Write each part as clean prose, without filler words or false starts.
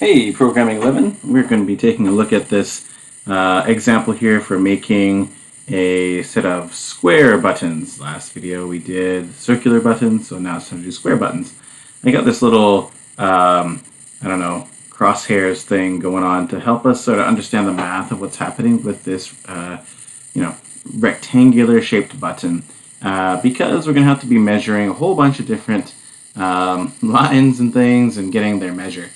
Hey, Programming 11. We're going to be taking a look at this example here for making a set of square buttons. Last video we did circular buttons, so now it's time to do square buttons. I got this little, I don't know, crosshairs thing going on to help us sort of understand the math of what's happening with this, rectangular shaped button. Because we're going to have to be measuring a whole bunch of different lines and things and getting their measure.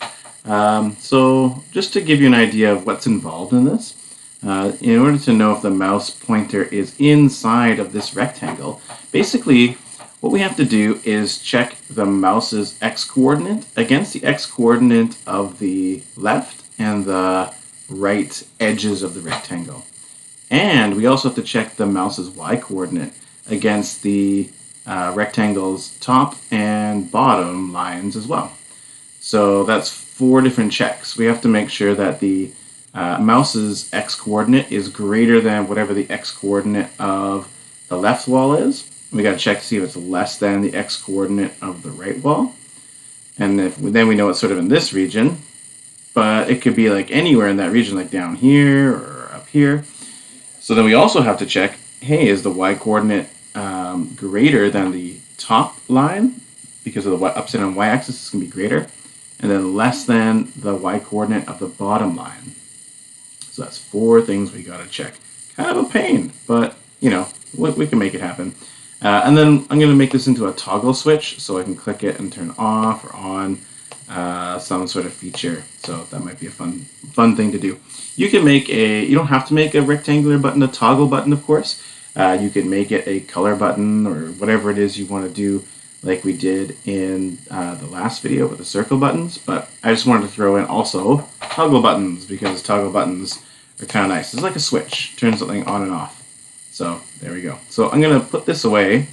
So just to give you an idea of what's involved in this, in order to know if the mouse pointer is inside of this rectangle, basically what we have to do is check the mouse's x-coordinate against the x-coordinate of the left and the right edges of the rectangle. And we also have to check the mouse's y-coordinate against the rectangle's top and bottom lines as well. So that's 4 different checks. We have to make sure that the mouse's x-coordinate is greater than whatever the x-coordinate of the left wall is. We got to check to see if it's less than the x-coordinate of the right wall. And then we know it's sort of in this region, but it could be like anywhere in that region, like down here or up here. So then we also have to check, hey, is the y-coordinate greater than the top line? Because of the upside down y-axis, it's going to be greater. And then less than the y-coordinate of the bottom line. So that's 4 things we got to check. Kind of a pain, but you know, we can make it happen. And then I'm going to make this into a toggle switch, so I can click it and turn off or on some sort of feature. So that might be a fun thing to do. You can make you don't have to make a rectangular button a toggle button, of course. You can make it a color button or whatever it is you want to do, like we did in the last video with the circle buttons, but I just wanted to throw in also toggle buttons because toggle buttons are kind of nice. It's like a switch, turn something on and off. So there we go. So I'm going to put this away,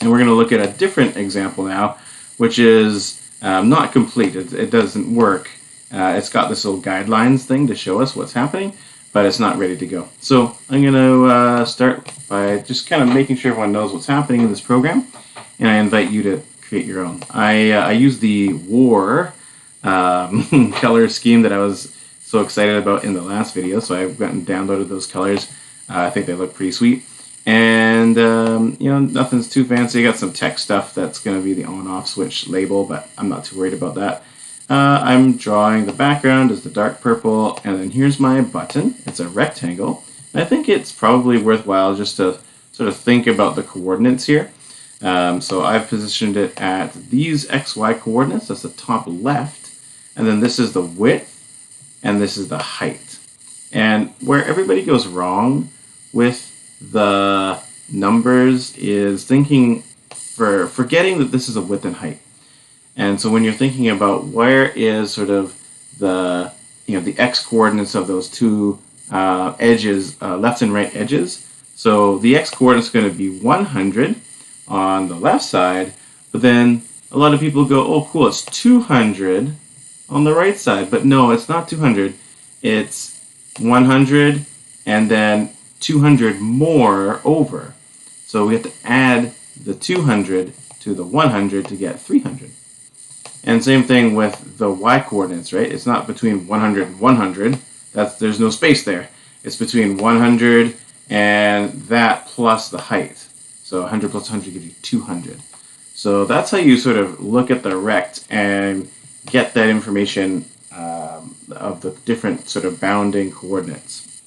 and we're going to look at a different example now, which is not complete. It doesn't work. It's got this little guidelines thing to show us what's happening, but it's not ready to go. So I'm going to start by just kind of making sure everyone knows what's happening in this program. And I invite you to create your own. I use the war color scheme that I was so excited about in the last video, so I've gotten downloaded those colors. I think they look pretty sweet. And, you know, nothing's too fancy. I got some tech stuff that's going to be the on-off switch label, but I'm not too worried about that. I'm drawing the background as the dark purple, and then here's my button. It's a rectangle. And I think it's probably worthwhile just to sort of think about the coordinates here. So I've positioned it at these XY coordinates, that's the top left, and then this is the width, and this is the height. And where everybody goes wrong with the numbers is forgetting that this is a width and height. And so when you're thinking about where is sort of the X coordinates of those two edges, left and right edges, so the X coordinate is going to be 100 on the left side, but then a lot of people go, oh cool, it's 200 on the right side, but no, it's not 200, it's 100 and then 200 more over. So we have to add the 200 to the 100 to get 300. And same thing with the y coordinates, right? It's not between 100 and 100, there's no space there. It's between 100 and that plus the height. So 100 plus 100 gives you 200. So that's how you sort of look at the rect and get that information of the different sort of bounding coordinates.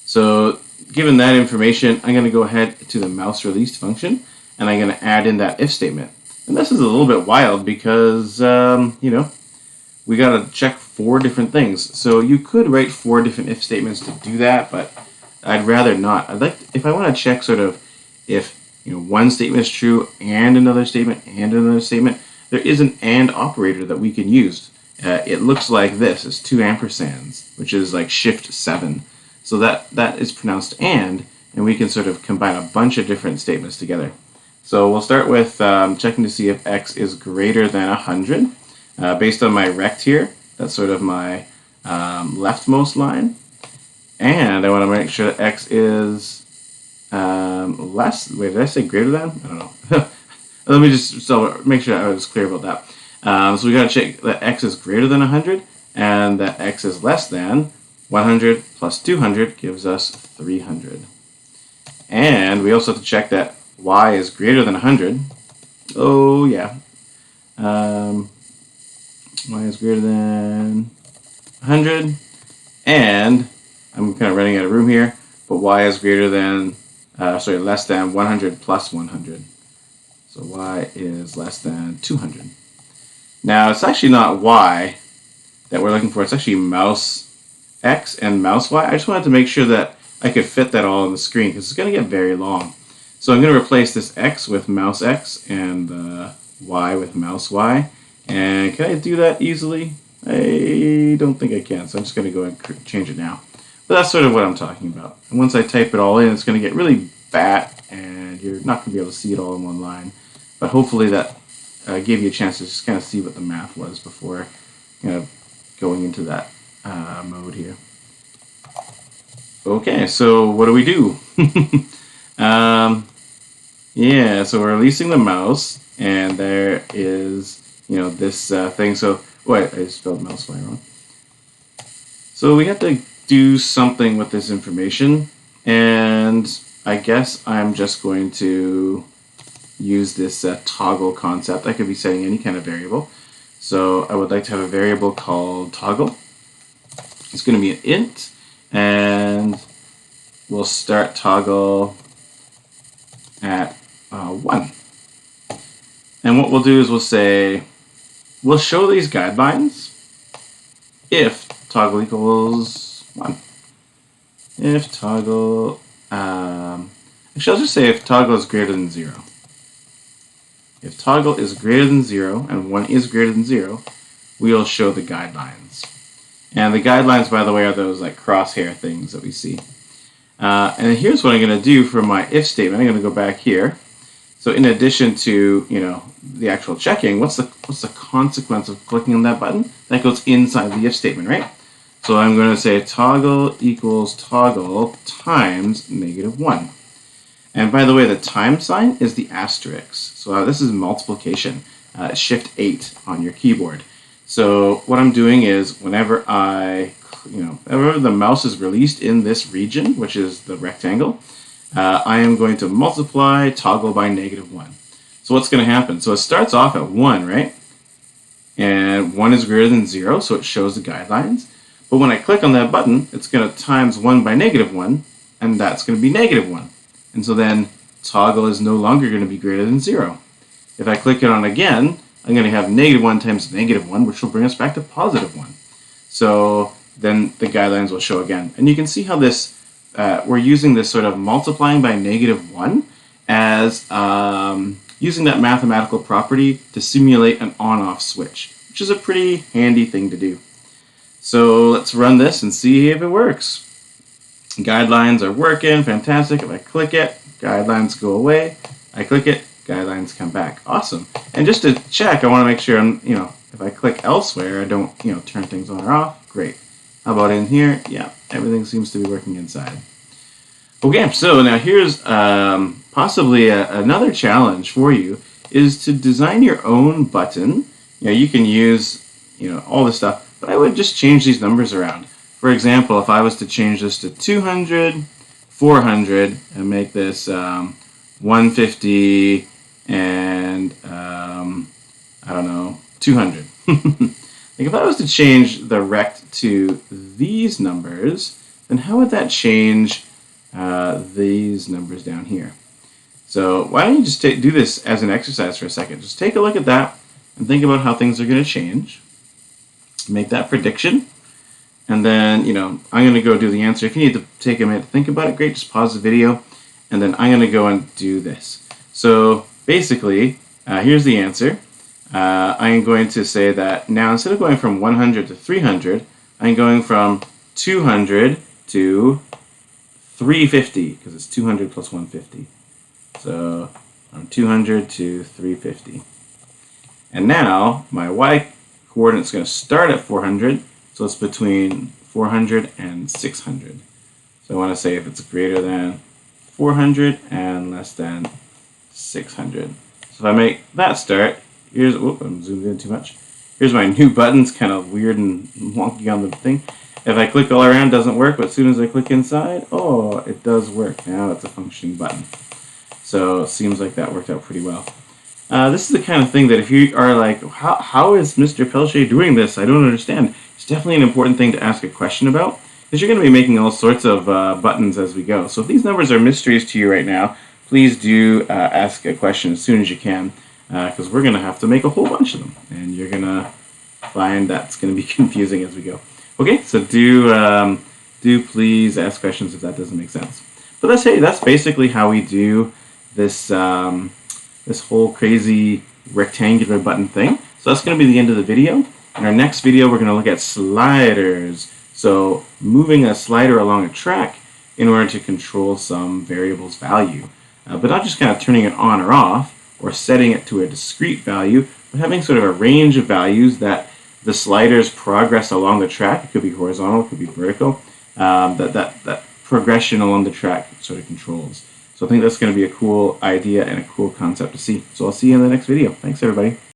So given that information, I'm going to go ahead to the mouse released function, and I'm going to add in that if statement. And this is a little bit wild because, you know, we got to check 4 different things. So you could write 4 different if statements to do that, but I'd rather not. If I want to check sort of if one statement is true and another statement, there is an AND operator that we can use. It looks like this. It's 2 ampersands, which is like shift 7. So that is pronounced and we can sort of combine a bunch of different statements together. So we'll start with checking to see if x is greater than 100. Based on my rect here, that's sort of my leftmost line. And I want to make sure that x is less. Wait, did I say greater than? I don't know. Let me just make sure I was clear about that. So we got to check that x is greater than 100 and that x is less than 100 plus 200 gives us 300. And we also have to check that y is greater than 100. Oh, yeah. Y is greater than 100. And I'm kind of running out of room here, but y is greater than, less than 100 plus 100. So y is less than 200. Now, it's actually not y that we're looking for. It's actually mouse x and mouse y. I just wanted to make sure that I could fit that all on the screen because it's going to get very long. So I'm going to replace this x with mouse x and y with mouse y. And can I do that easily? I don't think I can, so I'm just going to go and change it now. But that's sort of what I'm talking about. And once I type it all in, it's going to get really fat, and you're not going to be able to see it all in one line. But hopefully that gave you a chance to just kind of see what the math was before going into that mode here. Okay, so what do we do? Yeah, so we're releasing the mouse, and there is, this thing. So, wait, I spelled mouse y wrong. So we have to do something with this information, and I guess I'm just going to use this toggle concept. I could be setting any kind of variable. So I would like to have a variable called toggle. It's going to be an int, and we'll start toggle at 1. And what we'll do is we'll show these guidelines if toggle equals 1. If toggle, actually I'll just say if toggle is greater than 0. If toggle is greater than 0 and 1 is greater than 0, we'll show the guidelines. And the guidelines, by the way, are those like crosshair things that we see. And here's what I'm going to do for my if statement. I'm going to go back here. So in addition to the actual checking, what's the consequence of clicking on that button? That goes inside the if statement, right? So I'm going to say toggle equals toggle times -1. And by the way, the time sign is the asterisk. So this is multiplication. Shift 8 on your keyboard. So what I'm doing is whenever whenever the mouse is released in this region, which is the rectangle, I am going to multiply toggle by -1. So what's going to happen? So it starts off at 1, right? And 1 is greater than 0, so it shows the guidelines. But when I click on that button, it's going to times 1 by -1, and that's going to be -1. And so then toggle is no longer going to be greater than 0. If I click it on again, I'm going to have -1 times -1, which will bring us back to +1. So then the guidelines will show again. And you can see how this, we're using this sort of multiplying by -1 as using that mathematical property to simulate an on-off switch, which is a pretty handy thing to do. So let's run this and see if it works. Guidelines are working, fantastic. If I click it, guidelines go away. I click it, guidelines come back. Awesome. And just to check, I want to make sure I'm, if I click elsewhere, I don't, turn things on or off. Great. How about in here? Yeah, everything seems to be working inside. Okay, so now here's possibly another challenge for you is to design your own button. You can use, all this stuff, but I would just change these numbers around. For example, if I was to change this to 200, 400, and make this 150 and, 200. Like if I was to change the rect to these numbers, then how would that change these numbers down here? So why don't you just do this as an exercise for a second. Just take a look at that and think about how things are going to change. Make that prediction. And then, I'm going to go do the answer. If you need to take a minute to think about it, great. Just pause the video. And then I'm going to go and do this. So basically, here's the answer. I'm going to say that now instead of going from 100 to 300, I'm going from 200 to 350 because it's 200 plus 150. So from 200 to 350. And now my y coordinate is going to start at 400. So it's between 400 and 600. So I want to say if it's greater than 400 and less than 600. So if I make that start, Here's, whoop, I'm zoomed in too much. Here's my new buttons, kind of weird and wonky on the thing. If I click all around, it doesn't work, but as soon as I click inside, oh, it does work. Now it's a functioning button. So it seems like that worked out pretty well. This is the kind of thing that if you are like, how is Mr. Pelche doing this? I don't understand. It's definitely an important thing to ask a question about, because you're going to be making all sorts of buttons as we go. So if these numbers are mysteries to you right now, please do ask a question as soon as you can, because we're going to have to make a whole bunch of them, and you're going to find that's going to be confusing as we go. Okay, so do please ask questions if that doesn't make sense. But that's basically how we do this this whole crazy rectangular button thing. So that's going to be the end of the video. In our next video, we're going to look at sliders. So moving a slider along a track in order to control some variable's value. But not just kind of turning it on or off or setting it to a discrete value, but having sort of a range of values that the sliders progress along the track. It could be horizontal, it could be vertical. That progression along the track sort of controls. So I think that's going to be a cool idea and a cool concept to see. So I'll see you in the next video. Thanks, everybody.